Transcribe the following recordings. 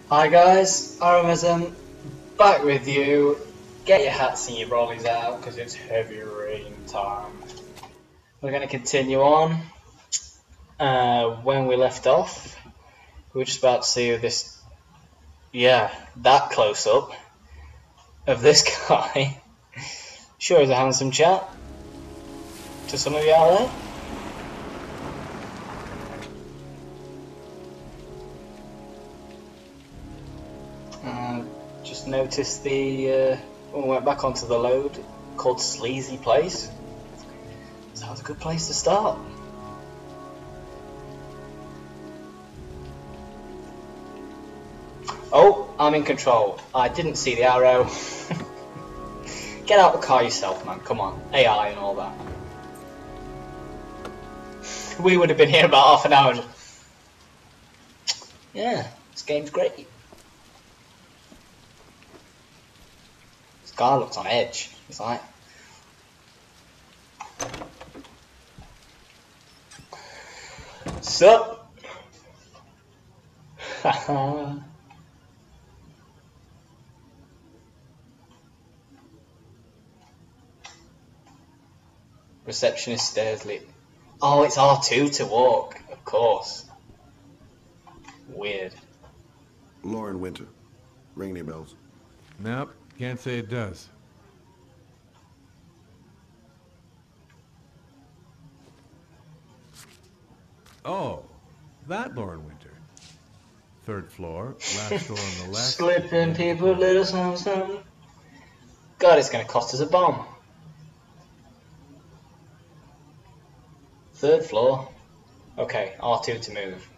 Hi guys, Aramism, back with you. Get your hats and your brollies out because it's heavy rain time. We're going to continue on. When we left off, we were just about to see this, that close up of this guy. Sure is a handsome chap to some of you out there. Just noticed when we went back onto the load called Sleazy Place. Sounds a good place to start. Oh, I'm in control. I didn't see the arrow. Get out the car yourself, man. Come on. AI and all that. We would have been here about half an hour. Yeah, this game's great. This guy looks on edge. He's like... Sup? Haha. Receptionist stairs lit. Oh, it's R2 to walk, of course. Weird. Lauren Winter. Ring any bells? Nope, can't say it does. Oh, that Lauren Winter. Third floor, last door on the left. Slipping people, little something. God, it's going to cost us a bomb. Third floor. Okay, R2 to move.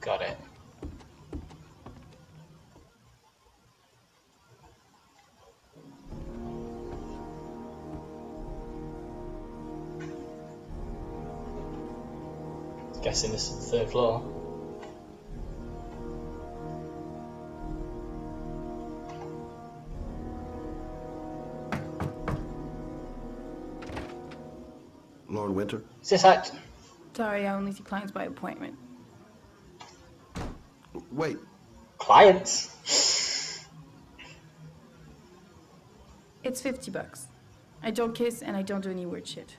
Got it. Guessing this is the third floor. Lauren Winter? Is this act? Sorry, I only see clients by appointment. Wait. Clients? It's $50. I don't kiss and I don't do any weird shit.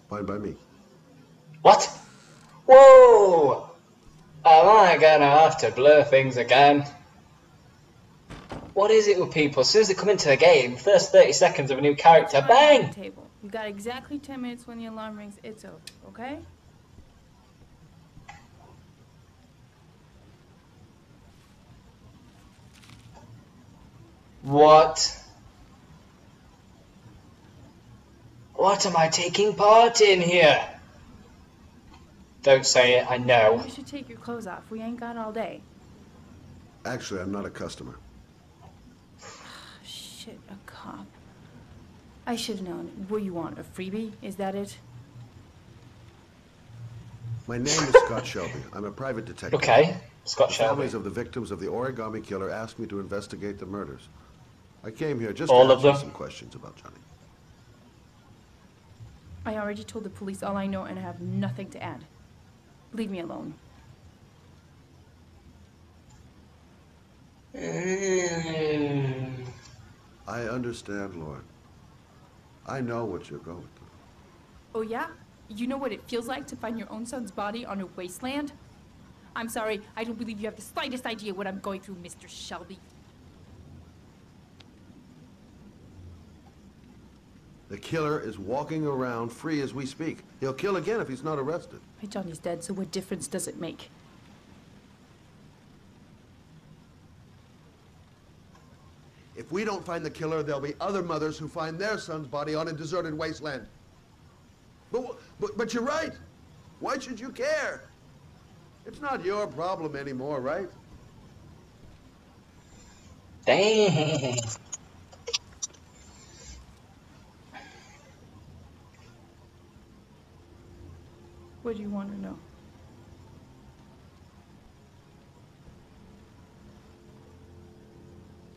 Fine by me. What? Whoa! Am I gonna have to blur things again? What is it with people? As soon as they come into the game, first 30 seconds of a new character, bang! Table. You got exactly 10 minutes when the alarm rings. It's over, okay? What? What am I taking part in here? Don't say it, I know. You should take your clothes off. We ain't got all day. Actually, I'm not a customer. Shit, a cop. I should have known. What do you want, a freebie? Is that it? My name is Scott Shelby. I'm a private detective. Okay, Scott The Shelby. families of the victims of the origami killer asked me to investigate the murders. I came here just All to of ask you them? some questions about Johnny. I already told the police all I know and I have nothing to add. Leave me alone. I understand, Lauren. I know what you're going through. Oh yeah? You know what it feels like to find your own son's body on a wasteland? I'm sorry, I don't believe you have the slightest idea what I'm going through, Mr. Shelby. The killer is walking around free as we speak. He'll kill again if he's not arrested. My Johnny's dead, so what difference does it make? If we don't find the killer, there'll be other mothers who find their son's body on a deserted wasteland. But you're right. Why should you care? It's not your problem anymore, right? Dang. What do you want to know?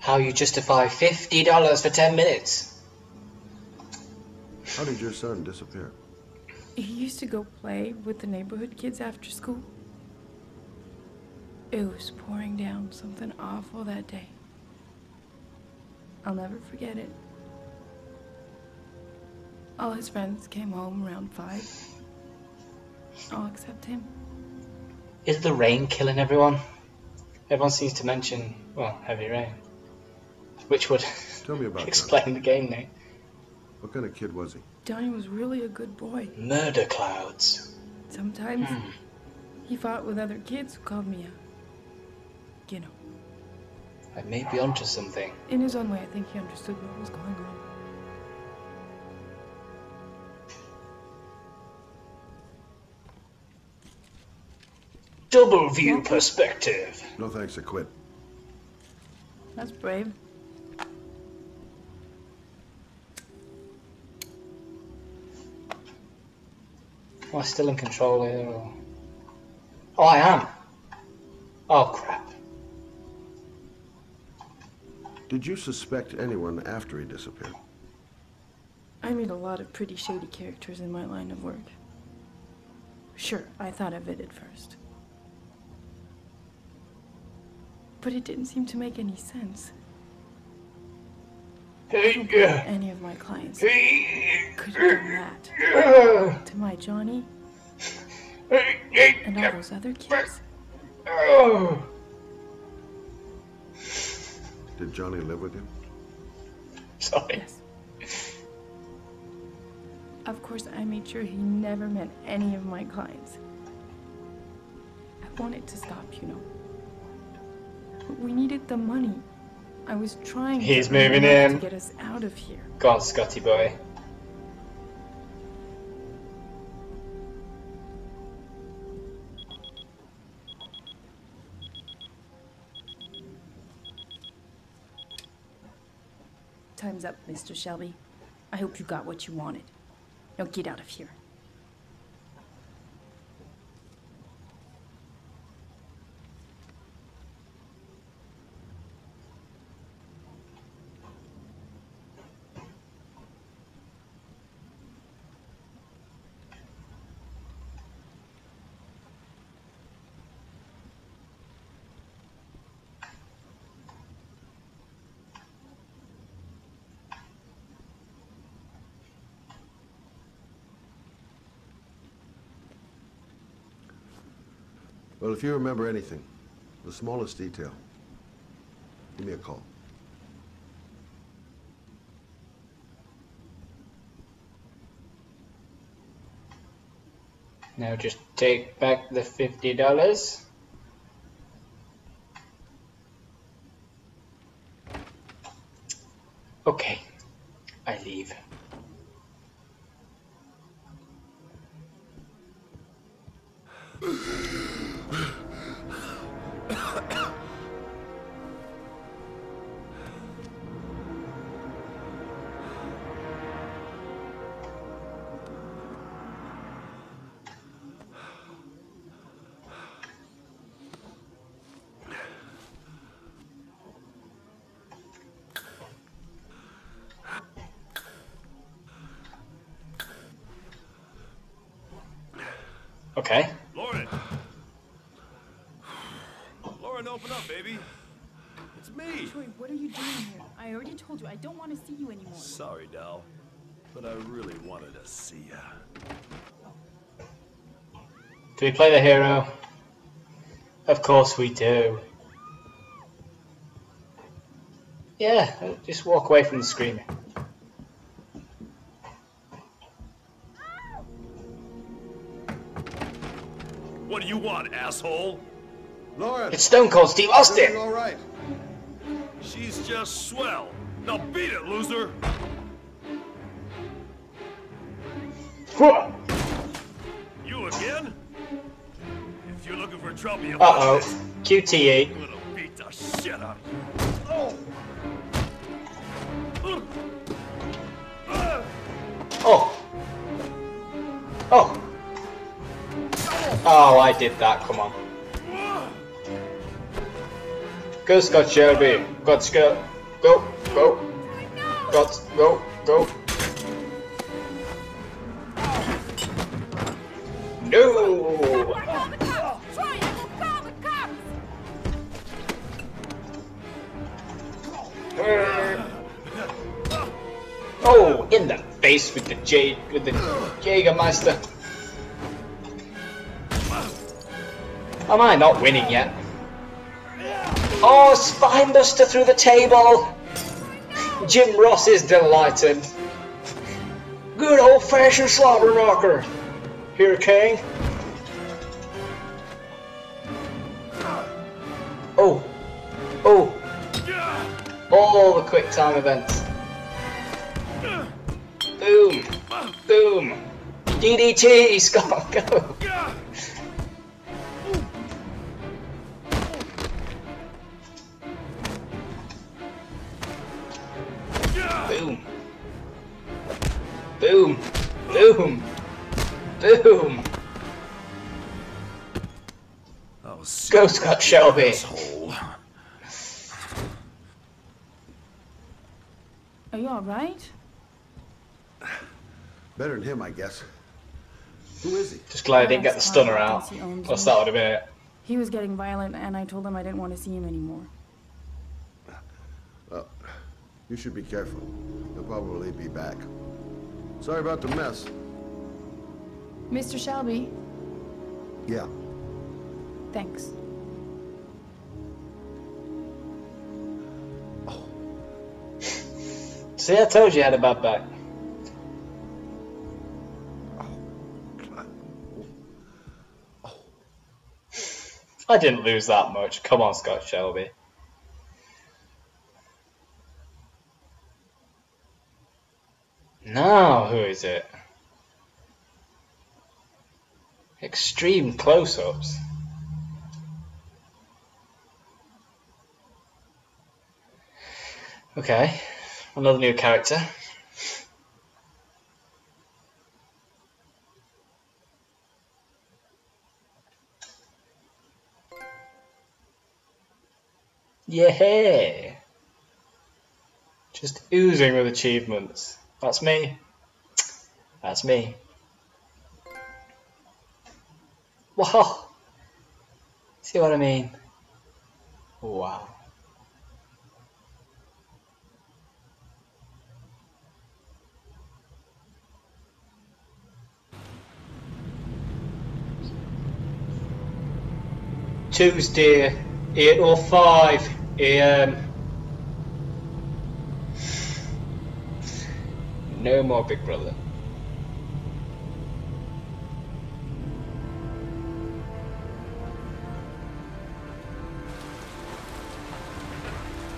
How you justify $50 for 10 minutes? How did your son disappear? He used to go play with the neighborhood kids after school. It was pouring down something awful that day. I'll never forget it. All his friends came home around 5. All except him. Is the rain killing everyone? Everyone seems to mention, well, heavy rain. Which would Tell me about explain the game name. What kind of kid was he? Johnny was really a good boy. Murder clouds. Sometimes he fought with other kids who called me a, you know. I may be onto something. In his own way, I think he understood what was going on. Double view perspective. No thanks, I quit. That's brave. Am I still in control here? Or... Oh, I am. Oh, crap. Did you suspect anyone after he disappeared? I meet a lot of pretty shady characters in my line of work. Sure, I thought of it at first. But it didn't seem to make any sense. I don't believe any of my clients could have done that to my Johnny and all those other kids. Did Johnny live with you? Sorry. Yes. Of course, I made sure he never met any of my clients. I wanted to stop, you know. But we needed the money. I was trying He's moving in to get us out of here. Go on, Scotty boy. Time's up, Mr. Shelby. I hope you got what you wanted. Now get out of here. Well, if you remember anything, the smallest detail, give me a call. Now just take back the $50. Okay, I leave. Okay. Lauren! Lauren, open up, baby. It's me. Troy, what are you doing here? I already told you I don't want to see you anymore. Sorry, doll. But I really wanted to see ya. Do we play the hero? Of course we do. Yeah, just walk away from the screaming. What do you want, asshole? Lauren! It's Stone Cold Steve Austin! All right. She's just swell. Now beat it, loser! You again? If you're looking for trouble, you Uh-oh. want this. QTE. I'm gonna beat the shit out of you. Oh. Oh. Oh, I did that, come on. Go, Scott Shelby. Got Scott. Go, go. Got, go, go. No. Oh, in the face with the Jägermeister. Am I not winning yet? Oh, spinebuster through the table! Jim Ross is delighted. Good old-fashioned slobber knocker. Here, King. Oh. Oh. All the quick time events. Boom. Boom. DDT, Scott, go. Boom. Boom. Boom. Boom. Oh, go, Scott Shelby. Are you alright? Better than him, I guess. Who is he? Just glad I didn't get the stunner out. What's that would have been it? He was getting violent, and I told him I didn't want to see him anymore. Well, you should be careful. He'll probably be back. Sorry about the mess. Mr. Shelby? Yeah. Thanks. See, I told you I had a bad back. I didn't lose that much. Come on, Scott Shelby. Now, who is it? Extreme close-ups. Okay, another new character. Yeah, just oozing with achievements. That's me. That's me. Wow. See what I mean? Wow. Tuesday, 8:05 AM. No more Big Brother.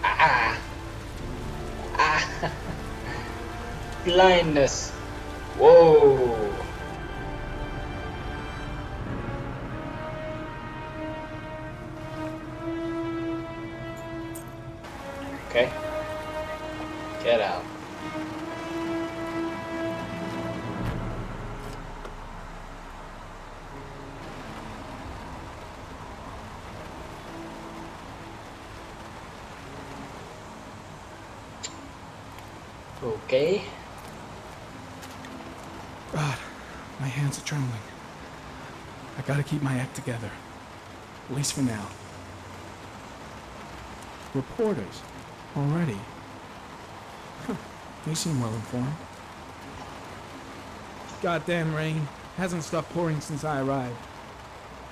Ah. Ah. Blindness. Whoa. Okay. Get out. Okay. God, my hands are trembling. I gotta keep my act together. At least for now. Reporters. Already. Huh. They seem well informed. Goddamn rain. Hasn't stopped pouring since I arrived.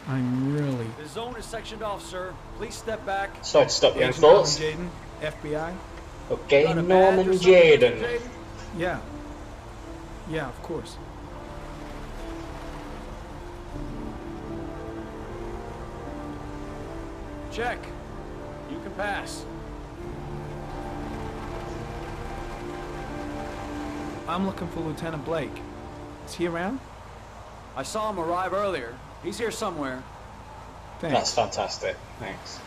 I'm really... The zone is sectioned off, sir. Please step back. Sorry to stop you on Agent thoughts. Jaden, FBI? Okay, Got a badge Norman or something, Jaden. Mr. Jaden? Yeah. Yeah, of course. Check. You can pass. I'm looking for Lieutenant Blake. Is he around? I saw him arrive earlier. He's here somewhere. Thanks. That's fantastic. Thanks.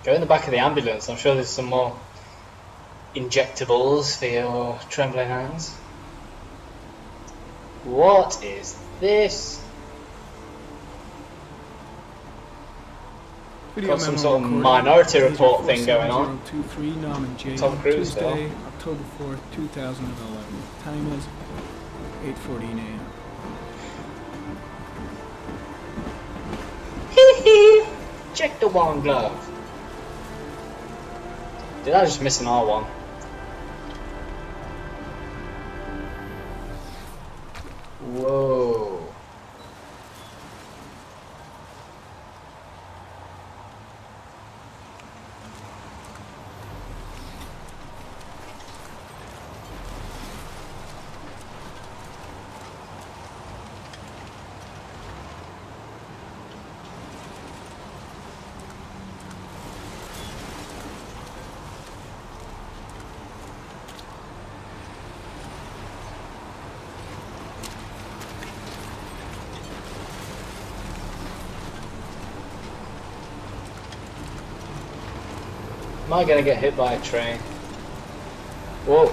Go in the back of the ambulance. I'm sure there's some more injectables for your trembling hands. What is this? Got some sort of Minority Report thing going on. Tom Cruise still. Tuesday, October 4th, 2011. Time is 8:14 a.m. Hee hee! Check the one glove. Did I just miss an R1? Whoa. Am I gonna get hit by a train? Whoa.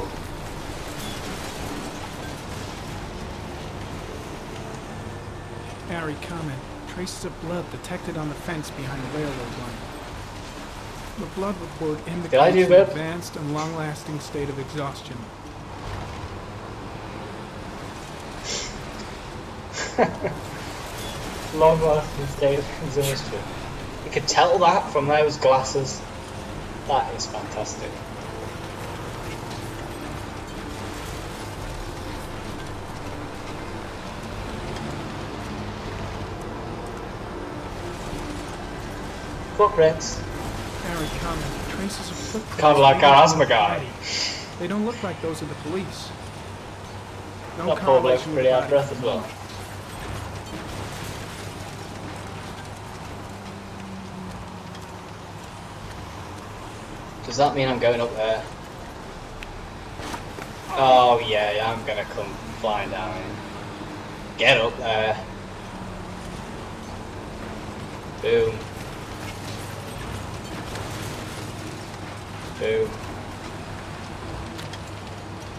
Harry, comment. Traces of blood detected on the fence behind the railroad line. The blood report indicates an advanced and long-lasting state of exhaustion. Long-lasting state of exhaustion. You could tell that from those glasses. That is fantastic. Footprints. Harry, comment. Traces of footprints. Kind of like our asthma guy. They don't look like those of the police. No That poor bloke's correlation pretty with out of breath as well. Does that mean I'm going up there? Oh yeah, I'm gonna come flying down. Get up there. Boom. Boom.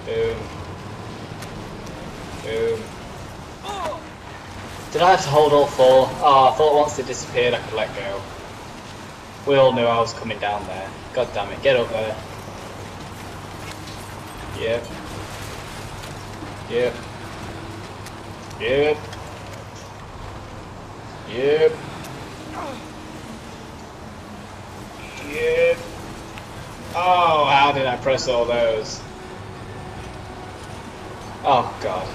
Boom. Boom. Did I have to hold all four? Oh, I thought once they disappeared I could let go. We all knew I was coming down there. God damn it, get up there. Yep. Yep. Yep. Yep. Yep. Oh, how did I press all those? Oh, God.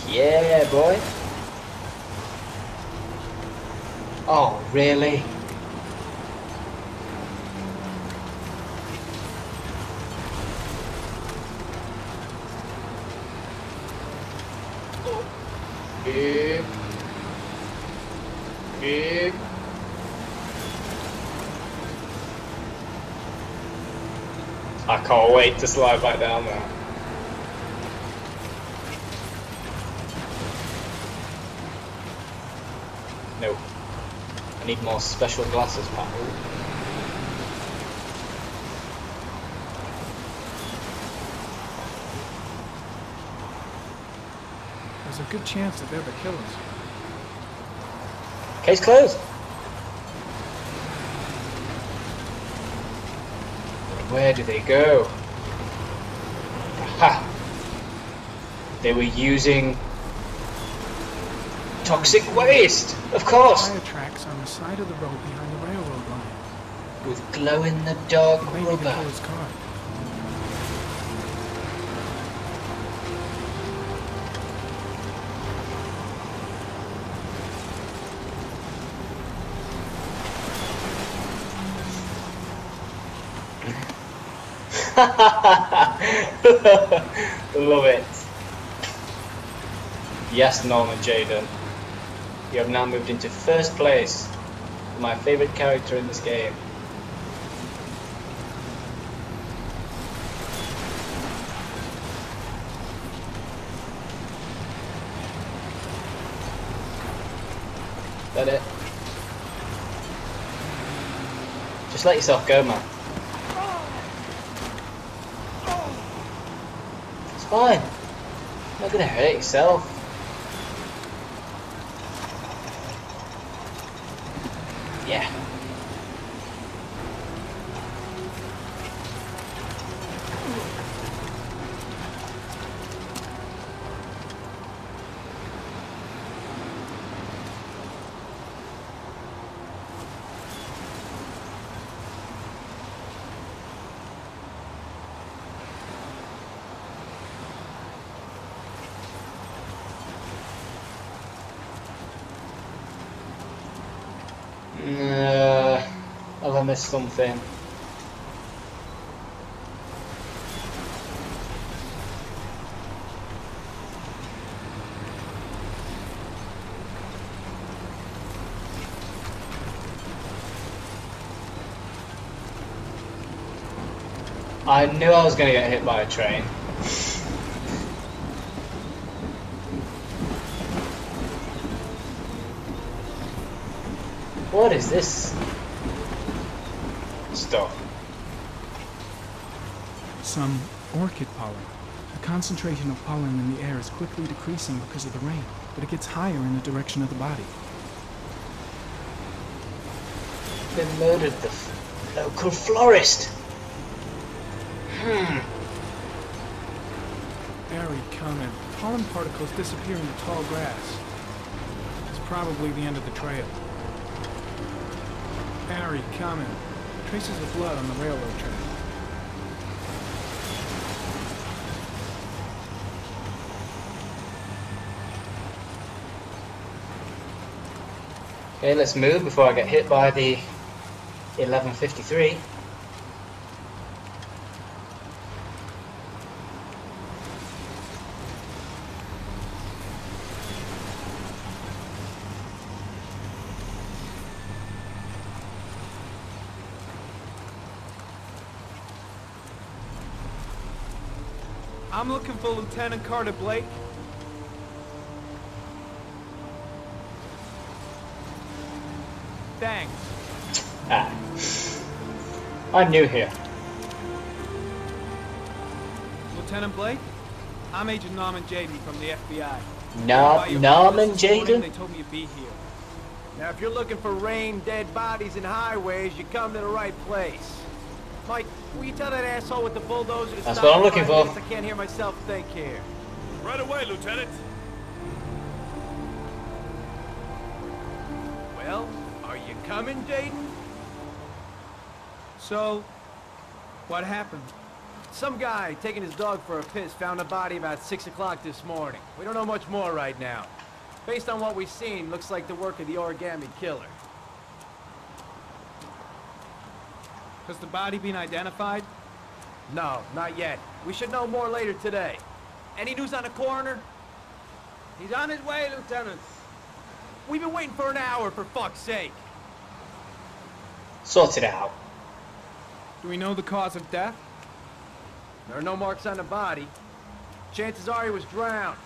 Yeah, boy. Oh, really? Beep. Beep. I can't wait to slide back down there. No. I need more special glasses, Pat. There's a good chance that they're the killers. Case closed. Where do they go? Aha! They were using toxic waste, of course. Tire tracks on the side of the road behind the railroad line. With glow-in-the-dark Maybe the rubber. killer's car. Love it. Yes, Norman Jaden. You have now moved into first place. My favourite character in this game. Is that it? Just let yourself go, man. fine. You're not gonna hurt yourself. Yeah. Have I missed something? I knew I was going to get hit by a train. What is this stuff? Some orchid pollen. The concentration of pollen in the air is quickly decreasing because of the rain, but it gets higher in the direction of the body. They murdered the local florist. Very common. Pollen particles disappear in the tall grass. It's probably the end of the trail. Very common. Traces of blood on the railroad track. Okay, let's move before I get hit by the 1153. I'm looking for Lieutenant Carter Blake. Thanks. Ah. I'm new here. Lieutenant Blake? I'm Agent Norman Jaden from the FBI. Norman Jaden? They told me you'd be here. Now, if you're looking for rain, dead bodies, and highways, you come to the right place. Mike, will you tell that asshole with the bulldozer to That's stop? what I'm looking for. I can't hear myself think here. Right away, Lieutenant. Well, are you coming, Jaden? So, what happened? Some guy taking his dog for a piss found a body about 6 o'clock this morning. We don't know much more right now. Based on what we've seen, looks like the work of the origami killer. Has the body been identified? No, not yet. We should know more later today. Any news on the coroner? He's on his way, Lieutenant. We've been waiting for an hour, for fuck's sake. Sort it out. Do we know the cause of death? There are no marks on the body. Chances are he was drowned,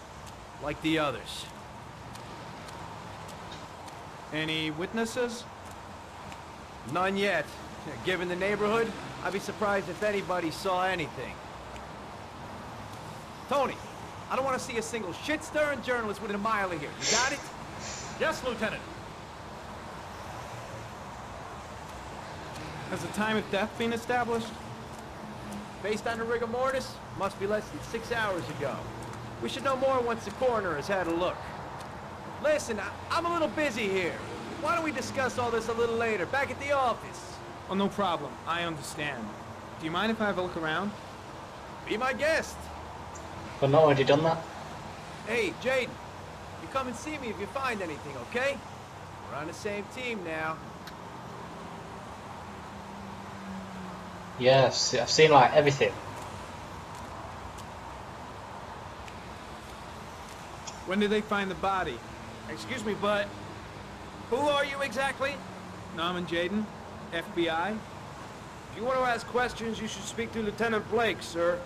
like the others. Any witnesses? None yet. Given the neighborhood, I'd be surprised if anybody saw anything. Tony, I don't want to see a single shit-stirring journalist within a mile of here. You got it? Yes, Lieutenant. Has the time of death been established? Based on the rigor mortis, must be less than 6 hours ago. We should know more once the coroner has had a look. Listen, I'm a little busy here. Why don't we discuss all this a little later, back at the office? Oh, no problem. I understand. Do you mind if I have a look around? Be my guest. I've not already done that. Hey, Jaden, you come and see me if you find anything, okay? We're on the same team now. Yes, I've seen like everything. When did they find the body? Excuse me, but who are you exactly? Norman Jaden, FBI. If you want to ask questions, you should speak to Lieutenant Blake, sir.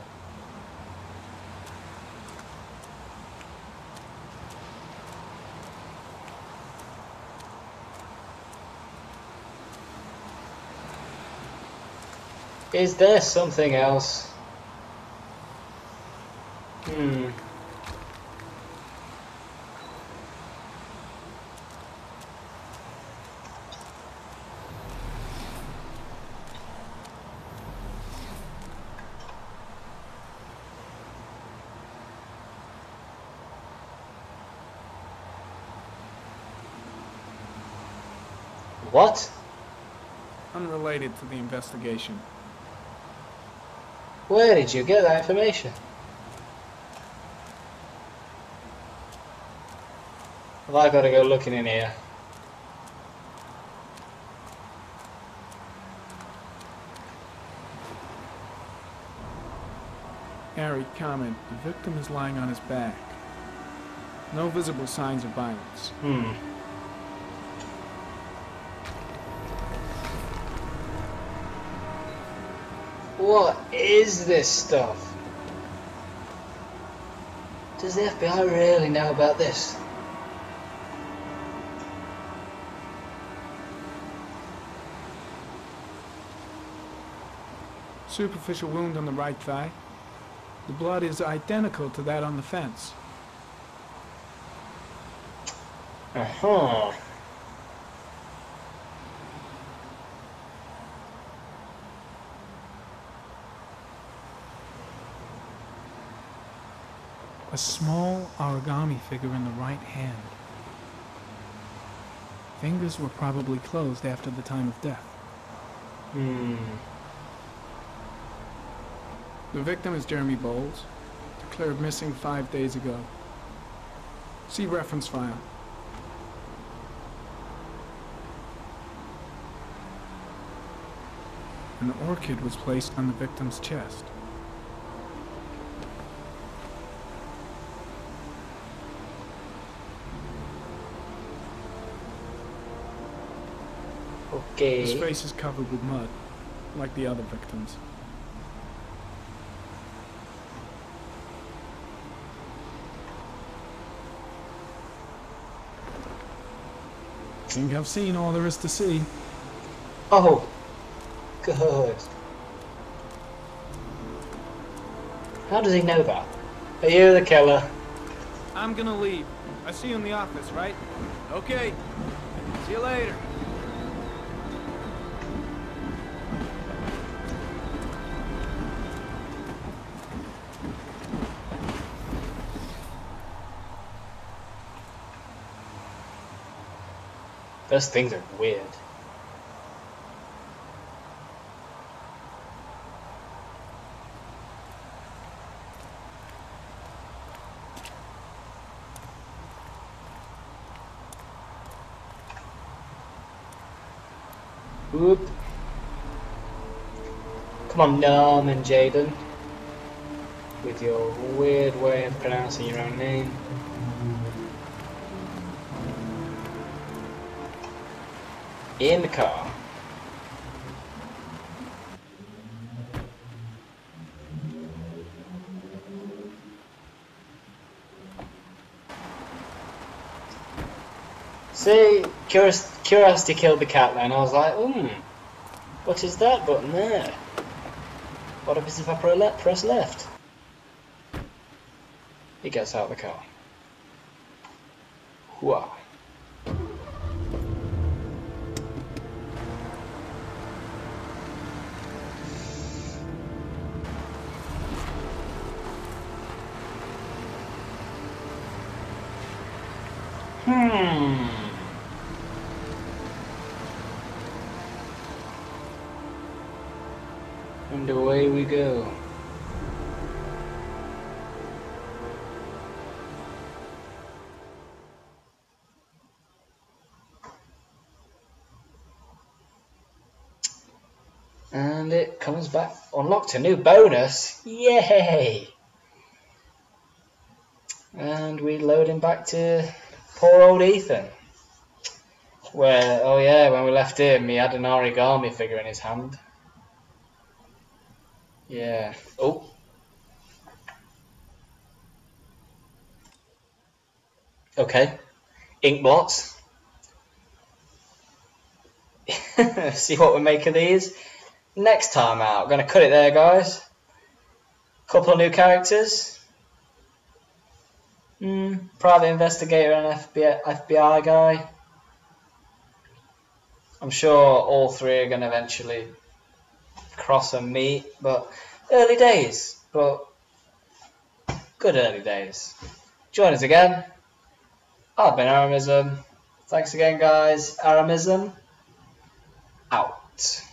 Is there something else? Yeah, What? Unrelated to the investigation. Where did you get that information? Have I got to go looking in here? Harry, comment. The victim is lying on his back. No visible signs of violence. What is this stuff? Does the FBI really know about this? Superficial wound on the right thigh. The blood is identical to that on the fence. Uh-huh. A small origami figure in the right hand. Fingers were probably closed after the time of death. The victim is Jeremy Bowles, declared missing 5 days ago. See reference file. An orchid was placed on the victim's chest. Okay. His face is covered with mud, like the other victims. I think I've seen all there is to see. Oh, good. How does he know that? Are you the killer? I'm gonna leave. I see you in the office, right? Okay. See you later. Those things are weird. Whoop. Come on, Norm and Jaden. With your weird way of pronouncing your own name. In the car. See, curiosity killed the cat then. I was like, what is that button there? What happens if I press left? He gets out of the car. Wow. And away we go. And it comes back, unlocked a new bonus, yay! And we load him back to poor old Ethan. Where, oh yeah, when we left him, he had an origami figure in his hand. Yeah. Oh. Okay. Ink blots. See what we make of these. Next time out. I'm going to cut it there, guys. Couple of new characters. Private investigator and FBI guy. I'm sure all three are going to eventually cross and meet, but early days, but good early days. Join us again. I've been Aramism. Thanks again, guys. Aramism. out.